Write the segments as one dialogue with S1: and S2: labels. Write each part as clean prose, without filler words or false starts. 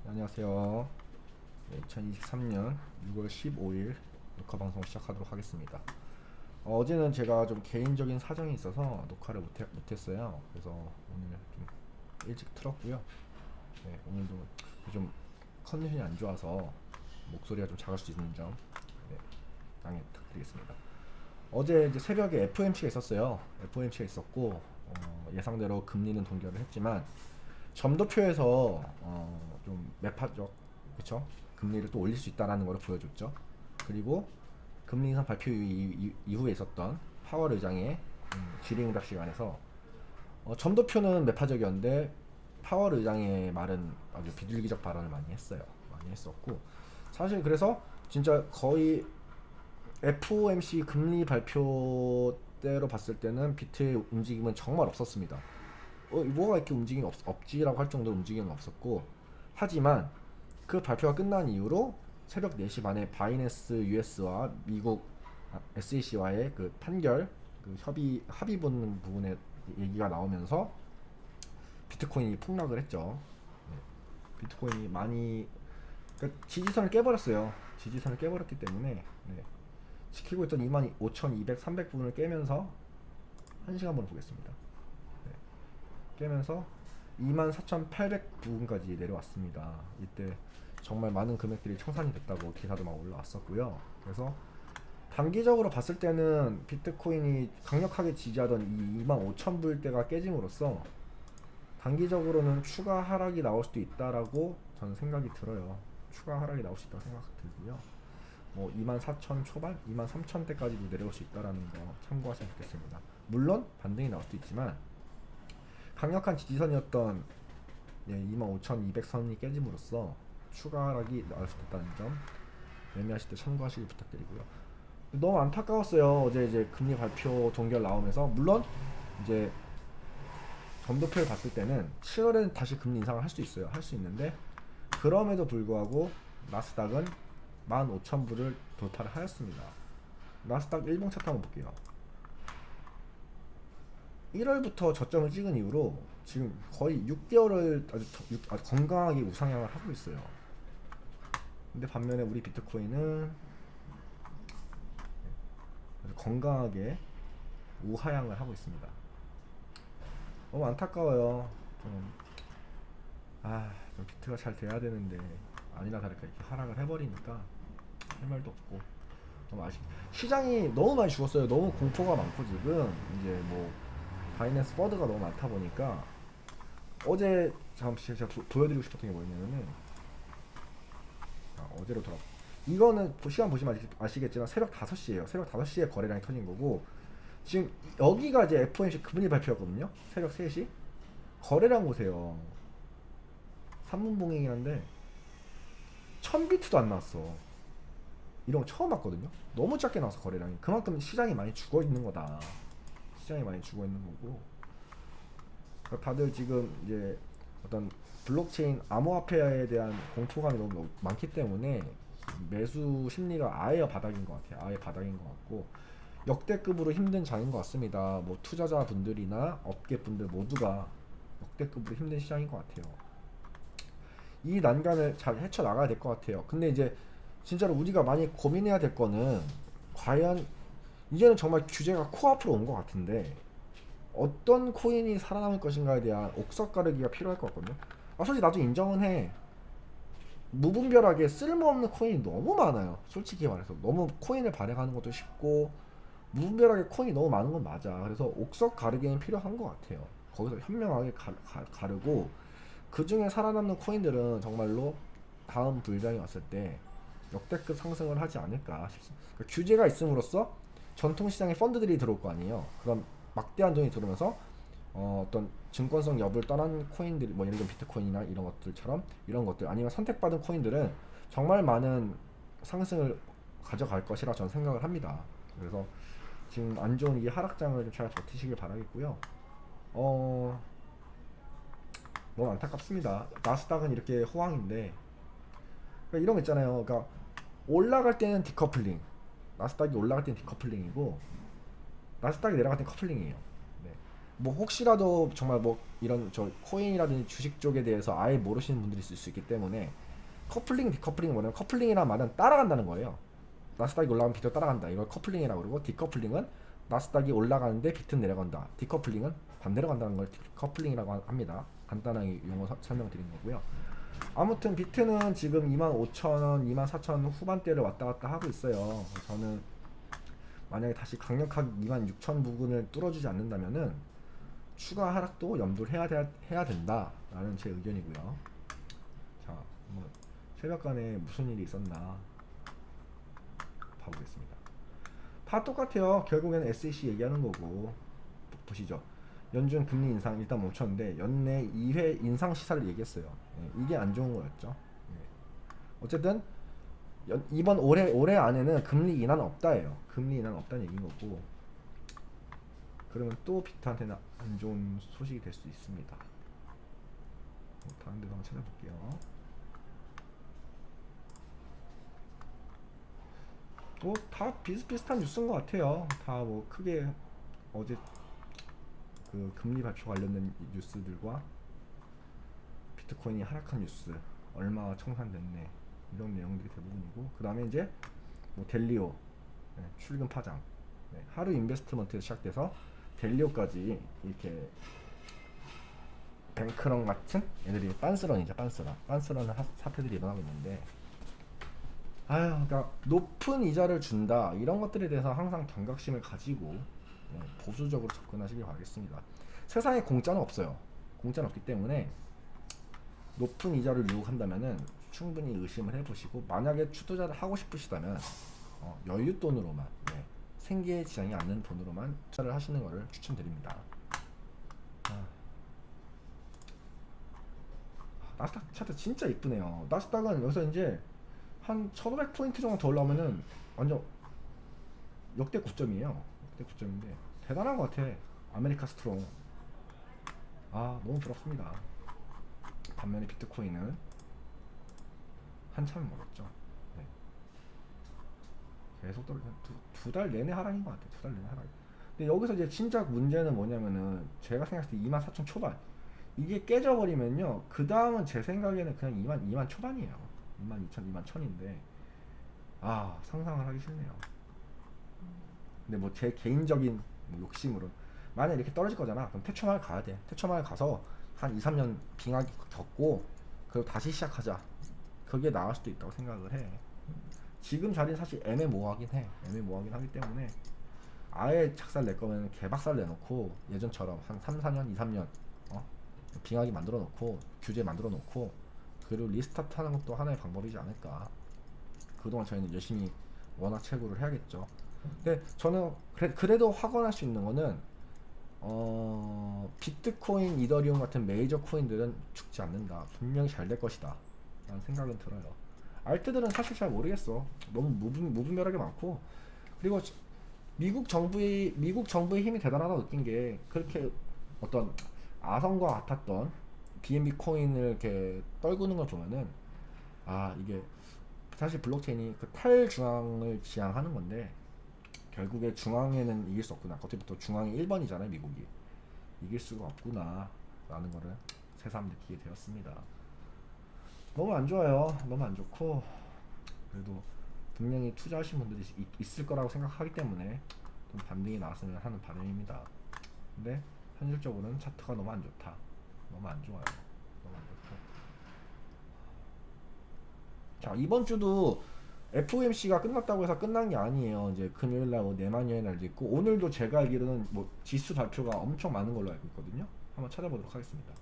S1: 안녕하세요. 2023년 6월 15일 녹화 방송 시작하도록 하겠습니다. 어제는 제가 좀 개인적인 사정이 있어서 녹화를 못했어요. 그래서 오늘 좀 일찍 틀었고요. 네, 오늘도 좀 컨디션이 안 좋아서 목소리가 좀 작을 수 있는 점 네, 양해 부탁드리겠습니다. 어제 이제 새벽에 FOMC가 있었어요. FOMC가 있었고 예상대로 금리는 동결을 했지만 점도표에서 좀 매파적 그쵸? 금리를 또 올릴 수 있다라는 걸 보여줬죠. 그리고 금리 인상 발표 이후에 있었던 파월 의장의 질의응답 시간에서 점도표는 매파적이었는데 파월 의장의 말은 아주 비둘기적 발언을 많이 했어요. 많이 했었고 사실 그래서 진짜 거의 FOMC 금리 발표 때로 봤을 때는 비트의 움직임은 정말 없었습니다. 뭐가 이렇게 움직임이 없지라고 할 정도로 움직임은 없었고 하지만 그 발표가 끝난 이후로 새벽 4시 반에 바이낸스 US와 미국 SEC와의 그 판결 그 합의 보는 부분에 얘기가 나오면서 비트코인이 폭락을 했죠. 네. 비트코인이 많이 그러니까 지지선을 깨버렸어요. 지지선을 깨버렸기 때문에 네. 지키고 있던 25,200, 300 부분을 깨면서 1시간 한번 보겠습니다. 네. 깨면서 24,800 부분까지 내려왔습니다. 이때 정말 많은 금액들이 청산이 됐다고 기사도 막 올라왔었고요. 그래서 단기적으로 봤을 때는 비트코인이 강력하게 지지하던 이 25,000불대가 깨짐으로써 단기적으로는 추가 하락이 나올 수도 있다라고 저는 생각이 들어요. 추가 하락이 나올 수 있다고 생각이 들고요. 뭐 24,000 초반, 23,000대까지도 내려올 수 있다라는 거 참고하시면 좋겠습니다. 물론 반등이 나올 수도 있지만 강력한 지지선이었던 25,200선이 깨짐으로써 추가 하락이 나올 수 있다는 점 매매하실 때 참고하시길 부탁드리고요. 너무 안타까웠어요. 어제 이제 금리 발표 동결 나오면서 물론 이제 점도표를 봤을 때는 7월에는 다시 금리 인상을 할 수 있어요. 할 수 있는데 그럼에도 불구하고 나스닥은 15,000불을 돌파를 하였습니다. 나스닥 일봉 차트 한번 볼게요. 1월부터 저점을 찍은 이후로 지금 거의 6개월을 아주 건강하게 우상향을 하고 있어요. 근데 반면에 우리 비트코인은 아주 건강하게 우하향을 하고 있습니다. 너무 안타까워요. 좀, 좀 비트가 잘 돼야 되는데 아니나 다를까 이렇게 하락을 해버리니까 할 말도 없고 너무 아쉽다. 시장이 너무 많이 죽었어요. 너무 공포가 많고 지금 이제 뭐 바이낸스 퍼드가 너무 많다 보니까 어제 잠시 제가 보여드리고 싶었던 게 뭐였냐면은 어제로 돌아. 이거는 시간 보시면 아시겠지만 새벽 5시에요. 새벽 5시에 거래량이 터진 거고 지금 여기가 이제 FOMC 금리 발표였거든요. 새벽 3시 거래량 보세요. 3분 봉행이긴 한데 1000비트도 안 나왔어. 이런 거 처음 봤거든요. 너무 작게 나와서 거래량이 그만큼 시장이 많이 죽어 있는 거다. 시장이 많이 죽어 있는 거고 그러니까 다들 지금 이제 어떤 블록체인 암호화폐에 대한 공포감이 너무 많기 때문에 매수 심리가 아예 바닥인 것 같아요. 아예 바닥인 것 같고 역대급으로 힘든 장인 것 같습니다. 뭐 투자자분들이나 업계분들 모두가 역대급으로 힘든 시장인 것 같아요. 이 난간을 잘 헤쳐나가야 될 것 같아요. 근데 이제 진짜로 우리가 많이 고민해야 될 거는 과연 이제는 정말 규제가 코앞으로 온 것 같은데 어떤 코인이 살아남을 것인가에 대한 옥석 가르기가 필요할 것 같거든요. 솔직히 나도 인정은 해. 무분별하게 쓸모없는 코인이 너무 많아요. 솔직히 말해서 너무 코인을 발행하는 것도 쉽고 무분별하게 코인이 너무 많은 건 맞아. 그래서 옥석 가르기는 필요한 것 같아요. 거기서 현명하게 가르고 그 중에 살아남는 코인들은 정말로 다음 불장이 왔을 때 역대급 상승을 하지 않을까 싶습니다. 그러니까 규제가 있음으로써 전통시장에 펀드들이 들어올 거 아니에요. 그럼 막대한 돈이 들어오면서 어떤 증권성 여부를 떠난 코인들, 뭐 예를 들면 비트코인이나 이런 것들처럼 이런 것들 아니면 선택받은 코인들은 정말 많은 상승을 가져갈 것이라 저는 생각을 합니다. 그래서 지금 안 좋은 이 하락장을 좀 잘 버티시길 바라겠고요. 너무 안타깝습니다. 나스닥은 이렇게 호황인데 그러니까 이런 거 있잖아요. 그러니까 올라갈 때는 디커플링, 나스닥이 올라갈 때는 디커플링이고 나스닥이 내려갈 때는 커플링이에요. 네. 뭐 혹시라도 정말 뭐 이런 저 코인이라든지 주식 쪽에 대해서 아예 모르시는 분들이 있을 수 있기 때문에 커플링, 디커플링이 뭐냐면 커플링이란 말은 따라간다는 거예요. 나스닥이 올라가면 비트 따라간다. 이걸 커플링이라고 그러고 디커플링은 나스닥이 올라가는데 비트 내려간다. 디커플링은 반대로 간다는 걸 디커플링이라고 합니다. 간단하게 용어 설명드린 거고요. 아무튼 비트는 지금 25,000원, 24,000원 후반대를 왔다 갔다 하고 있어요. 저는 만약에 다시 강력하게 26,000 부근을 뚫어주지 않는다면은 추가 하락도 염두를 해야 된다라는 제 의견이고요. 자, 뭐 새벽간에 무슨 일이 있었나 봐보겠습니다. 다 똑같아요. 결국에는 SEC 얘기하는 거고 보시죠. 연준 금리 인상 일단 멈췄는데 연내 2회 인상 시사를 얘기했어요. 예, 이게 안 좋은 거였죠. 예. 어쨌든 이번 올해 안에는 금리 인하는 없다예요. 금리 인하는 없다는 얘기인 거고 그러면 또 비트한테는 안 좋은 소식이 될 수 있습니다. 다른 데도 한번 찾아볼게요. 뭐 다 비슷비슷한 뉴스인 것 같아요. 다 뭐 크게 어제 그 금리 발표 관련된 뉴스들과 비트코인이 하락한 뉴스, 얼마 청산됐네 이런 내용들이 대부분이고 그 다음에 이제 뭐 델리오 출금 파장, 하루 인베스트먼트에서 시작돼서 델리오까지 이렇게 뱅크런 같은 애들이 빤스런이죠. 빤스런 사태들이 일어나고 있는데 아유, 그러니까 높은 이자를 준다 이런 것들에 대해서 항상 경각심을 가지고 보수적으로 접근하시길 바라겠습니다. 세상에 공짜는 없어요. 공짜는 없기 때문에 높은 이자를 유혹한다면은 충분히 의심을 해보시고 만약에 투자를 하고 싶으시다면 여윳돈으로만 생계에 지장이 않는 돈으로만 투자를 하시는 것을 추천드립니다. 나스닥 차트 진짜 이쁘네요. 나스닥은 여기서 이제 한 1500포인트 정도 더 올라오면은 완전 역대 고점이에요. 역대 고점인데 대단한 것 같아. 아메리카 스트롱. 아 너무 부럽습니다. 반면에 비트코인은 한참 멀었죠. 네. 계속 떨어져. 두 달 내내 하락인 것 같아요. 두 달 내내 하락. 근데 여기서 이제 진짜 문제는 뭐냐면은 제가 생각했을 때 24,000 초반 이게 깨져버리면요. 그 다음은 제 생각에는 그냥 2만 초반이에요. 22,000, 21,000인데 아 상상을 하기 싫네요. 근데 뭐 제 개인적인 뭐 욕심으로 만약 이렇게 떨어질 거잖아. 그럼 태초마을 가야 돼. 태초마을 가서 한 2, 3년 빙하기 겪고 그리고 다시 시작하자. 그게 나을 수도 있다고 생각을 해. 지금 자리는 사실 애매모호하긴 해. 애매모호하긴 하기 때문에 아예 착살 낼 거면 개박살 내놓고 예전처럼 한 3, 4년, 2, 3년 빙하기 만들어 놓고 규제 만들어 놓고 그리고 리스타트 하는 것도 하나의 방법이지 않을까. 그동안 저희는 열심히 워낙 채굴을 해야겠죠. 근데 저는 그래도 확언할 수 있는 거는 비트코인, 이더리움 같은 메이저 코인들은 죽지 않는다. 분명히 잘 될 것이다. 라는 생각은 들어요. 알트들은 사실 잘 모르겠어. 너무 무분별하게 많고 그리고 미국 정부의 힘이 대단하다고 느낀 게 그렇게 어떤 아성과 같았던 BNB 코인을 이렇게 떨구는 걸 보면은 아 이게 사실 블록체인이 그 탈중앙을 지향하는 건데 결국에 중앙에는 이길 수 없구나. 어차피 중앙이 1번이잖아요. 미국이 이길 수가 없구나 라는 거를 새삼 느끼게 되었습니다. 너무 안 좋아요. 너무 안 좋고 그래도 분명히 투자하신 분들이 있을 거라고 생각하기 때문에 좀 반등이 나왔으면 하는 바람입니다. 근데 현실적으로는 차트가 너무 안 좋다. 너무 안 좋아요. 너무 안 좋고. 자 이번 주도 FOMC가 끝났다고 해서 끝난 게 아니에요. 이제 금요일날 뭐 내만여의 날도 있고 오늘도 제가 알기로는 뭐 지수 발표가 엄청 많은 걸로 알고 있거든요. 한번 찾아보도록 하겠습니다.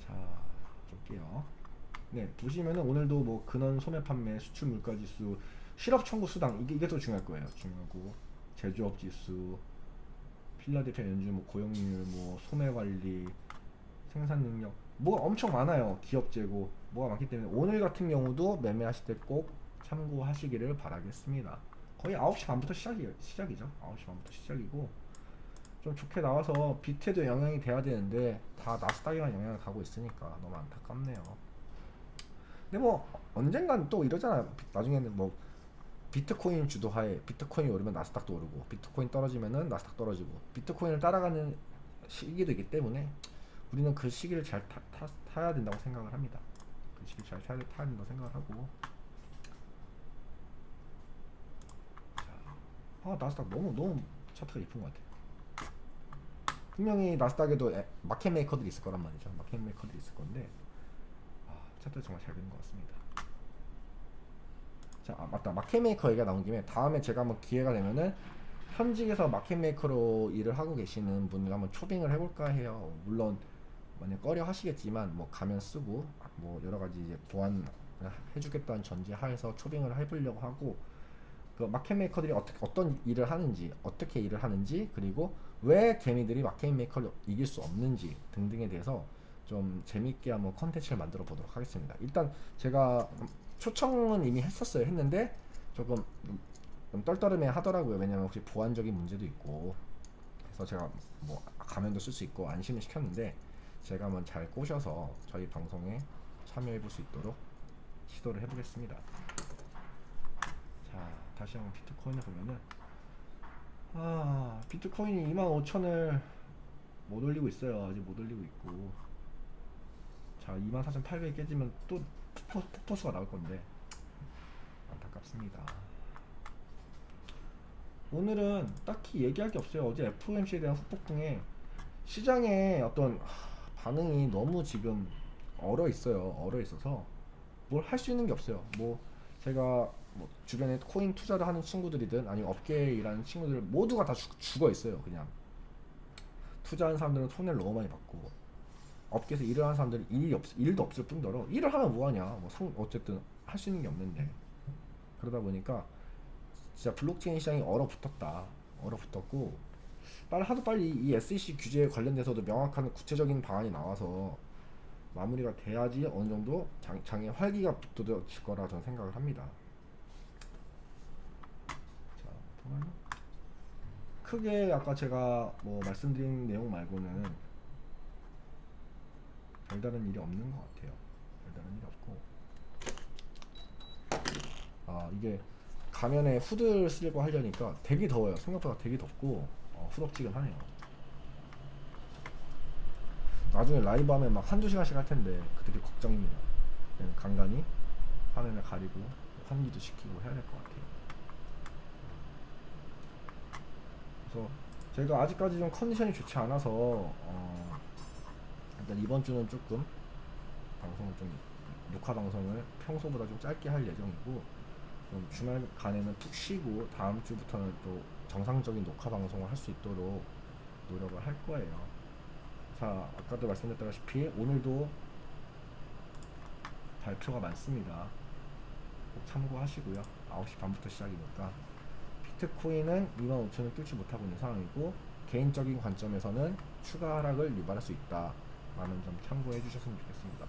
S1: 자 볼게요. 네 보시면은 오늘도 뭐 근원 소매 판매 수출 물가 지수 실업 청구 수당 이게 더 중요할 거예요. 중요하고 제조업 지수 필라델피아 연준 뭐 고용률 뭐 소매 관리 생산 능력 뭐가 엄청 많아요. 기업 재고 뭐가 많기 때문에 오늘 같은 경우도 매매하실 때 꼭 참고하시기를 바라겠습니다. 거의 9시 반부터 시작이죠. 9시 반부터 시작이고 좀 좋게 나와서 비트에도 영향이 돼야 되는데 다 나스닥에만 영향을 가고 있으니까 너무 안타깝네요. 근데 뭐 언젠간 또 이러잖아요. 나중에는 뭐 비트코인 주도하에 비트코인이 오르면 나스닥도 오르고 비트코인 떨어지면은 나스닥 떨어지고 비트코인을 따라가는 시기도 있기 때문에 우리는 그 시기를 잘 타야 된다고 생각을 합니다. 그 시기 잘 타야 된다고 생각을 하고. 자, 나스닥 너무 차트가 이쁜 것 같아요. 분명히 나스닥에도 마켓 메이커들이 있을 거란 말이죠. 마켓 메이커들이 있을 건데 차트 정말 잘 되는 것 같습니다. 자, 맞다. 마켓 메이커 얘기가 나온 김에 다음에 제가 한번 기회가 되면은 현직에서 마켓 메이커로 일을 하고 계시는 분들 한번 초빙을 해볼까 해요. 물론 만약 꺼려 하시겠지만 뭐 가면 쓰고 뭐 여러 가지 이제 보완 해주겠다는 전제 하에서 초빙을 해보려고 하고, 그 마켓 메이커들이 어떤 일을 하는지, 어떻게 일을 하는지, 그리고 왜 개미들이 마켓 메이커를 이길 수 없는지 등등에 대해서 좀 재밌게 한번 컨텐츠를 만들어 보도록 하겠습니다. 일단 제가 초청은 이미 했는데 조금 좀 떨떠름해 하더라고요. 왜냐면 혹시 보안적인 문제도 있고 그래서 제가 뭐 가면도 쓸 수 있고 안심을 시켰는데 제가 한번 잘 꼬셔서 저희 방송에 참여해 볼 수 있도록 시도를 해보겠습니다. 자, 다시 한번 비트코인을 보면은 비트코인이 25,000을 못 올리고 있어요. 아직 못 올리고 있고. 자, 24,800이 깨지면 또 폭포수가 나올 건데 안타깝습니다. 오늘은 딱히 얘기할 게 없어요. 어제 FOMC에 대한 후폭풍에 시장의 어떤 반응이 너무 지금 얼어 있어요. 얼어 있어서 뭘 할 수 있는 게 없어요. 뭐 제가 뭐 주변에 코인 투자를 하는 친구들이든 아니면 업계에 일하는 친구들 모두가 다 죽어 있어요. 그냥 투자하는 사람들은 손해를 너무 많이 받고 업계에서 일을 하는 사람들은 일도 없을 뿐더러 일을 하면 뭐하냐, 뭐 어쨌든 할 수 있는 게 없는데, 그러다 보니까 진짜 블록체인 시장이 얼어붙었고 하도 빨리 이 SEC 규제에 관련돼서도 명확한 구체적인 방안이 나와서 마무리가 돼야지 어느 정도 장에 활기가 붙어질 거라 저는 생각을 합니다. 자, 보면 크게 아까 제가 뭐 말씀드린 내용 말고는 별다른 일이 없는 것 같아요. 별다른 일이 없고, 이게 가면에 후드를 쓰려고 하려니까 되게 더워요. 생각보다 되게 덥고 후덥지근하네요. 나중에 라이브 하면 막 한두 시간씩 할 텐데 그때 걱정입니다. 간간히 화면을 가리고 환기도 시키고 해야 될 것 같아요. 그래서 제가 아직까지 좀 컨디션이 좋지 않아서 일단 이번 주는 조금 방송을 좀 녹화 방송을 평소보다 좀 짧게 할 예정이고, 좀 주말간에는 푹 쉬고 다음 주부터는 또 정상적인 녹화 방송을 할 수 있도록 노력을 할 거예요. 자, 아까도 말씀드렸다시피 오늘도 발표가 많습니다. 꼭 참고하시고요. 9시 반부터 시작이니까. 비트코인은 25,000을 뚫지 못하고 있는 상황이고 개인적인 관점에서는 추가 하락을 유발할 수 있다 라는 점 참고해 주셨으면 좋겠습니다.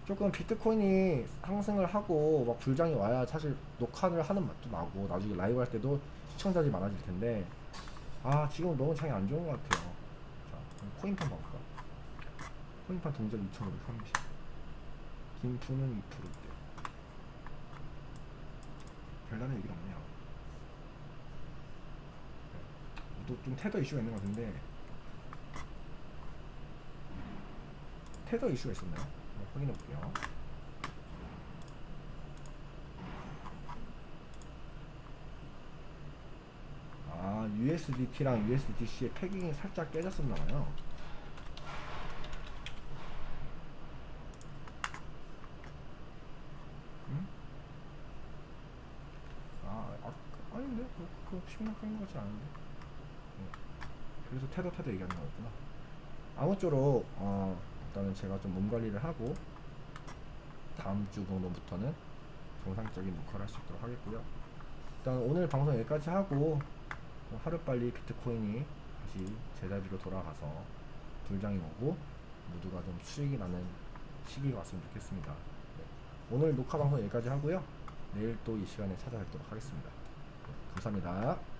S1: 조금 비트코인이 상승을 하고 막 불장이 와야 사실 녹화를 하는 맛도 나고 나중에 라이브 할 때도 시청자들이 많아질 텐데 지금 너무 장이 안 좋은 것 같아요. 자, 그럼 코인판 봐볼까? 코인판 동전 2,530, 김푸는 2%대. 별다른 얘기가 없네요. 또 좀 테더 이슈가 있는 것 같은데, 테더 이슈가 있었나요? 한번 확인해 볼게요. USDT랑 USDC의 패깅이 살짝 깨졌었나봐요. 응? 아닌데? 그거 심각한 것 같지 않은데? 그래서 테더 얘기하는 거였구나. 아무쪼록 일단은 제가 좀 몸 관리를 하고 다음 주 정도부터는 정상적인 녹화를 할 수 있도록 하겠고요. 일단 오늘 방송 여기까지 하고 하루빨리 비트코인이 다시 제자리로 돌아가서 불장이 오고 모두가 좀 수익이 나는 시기가 왔으면 좋겠습니다. 네. 오늘 녹화 방송 여기까지 하고요. 내일 또 이 시간에 찾아뵙도록 하겠습니다. 네, 감사합니다.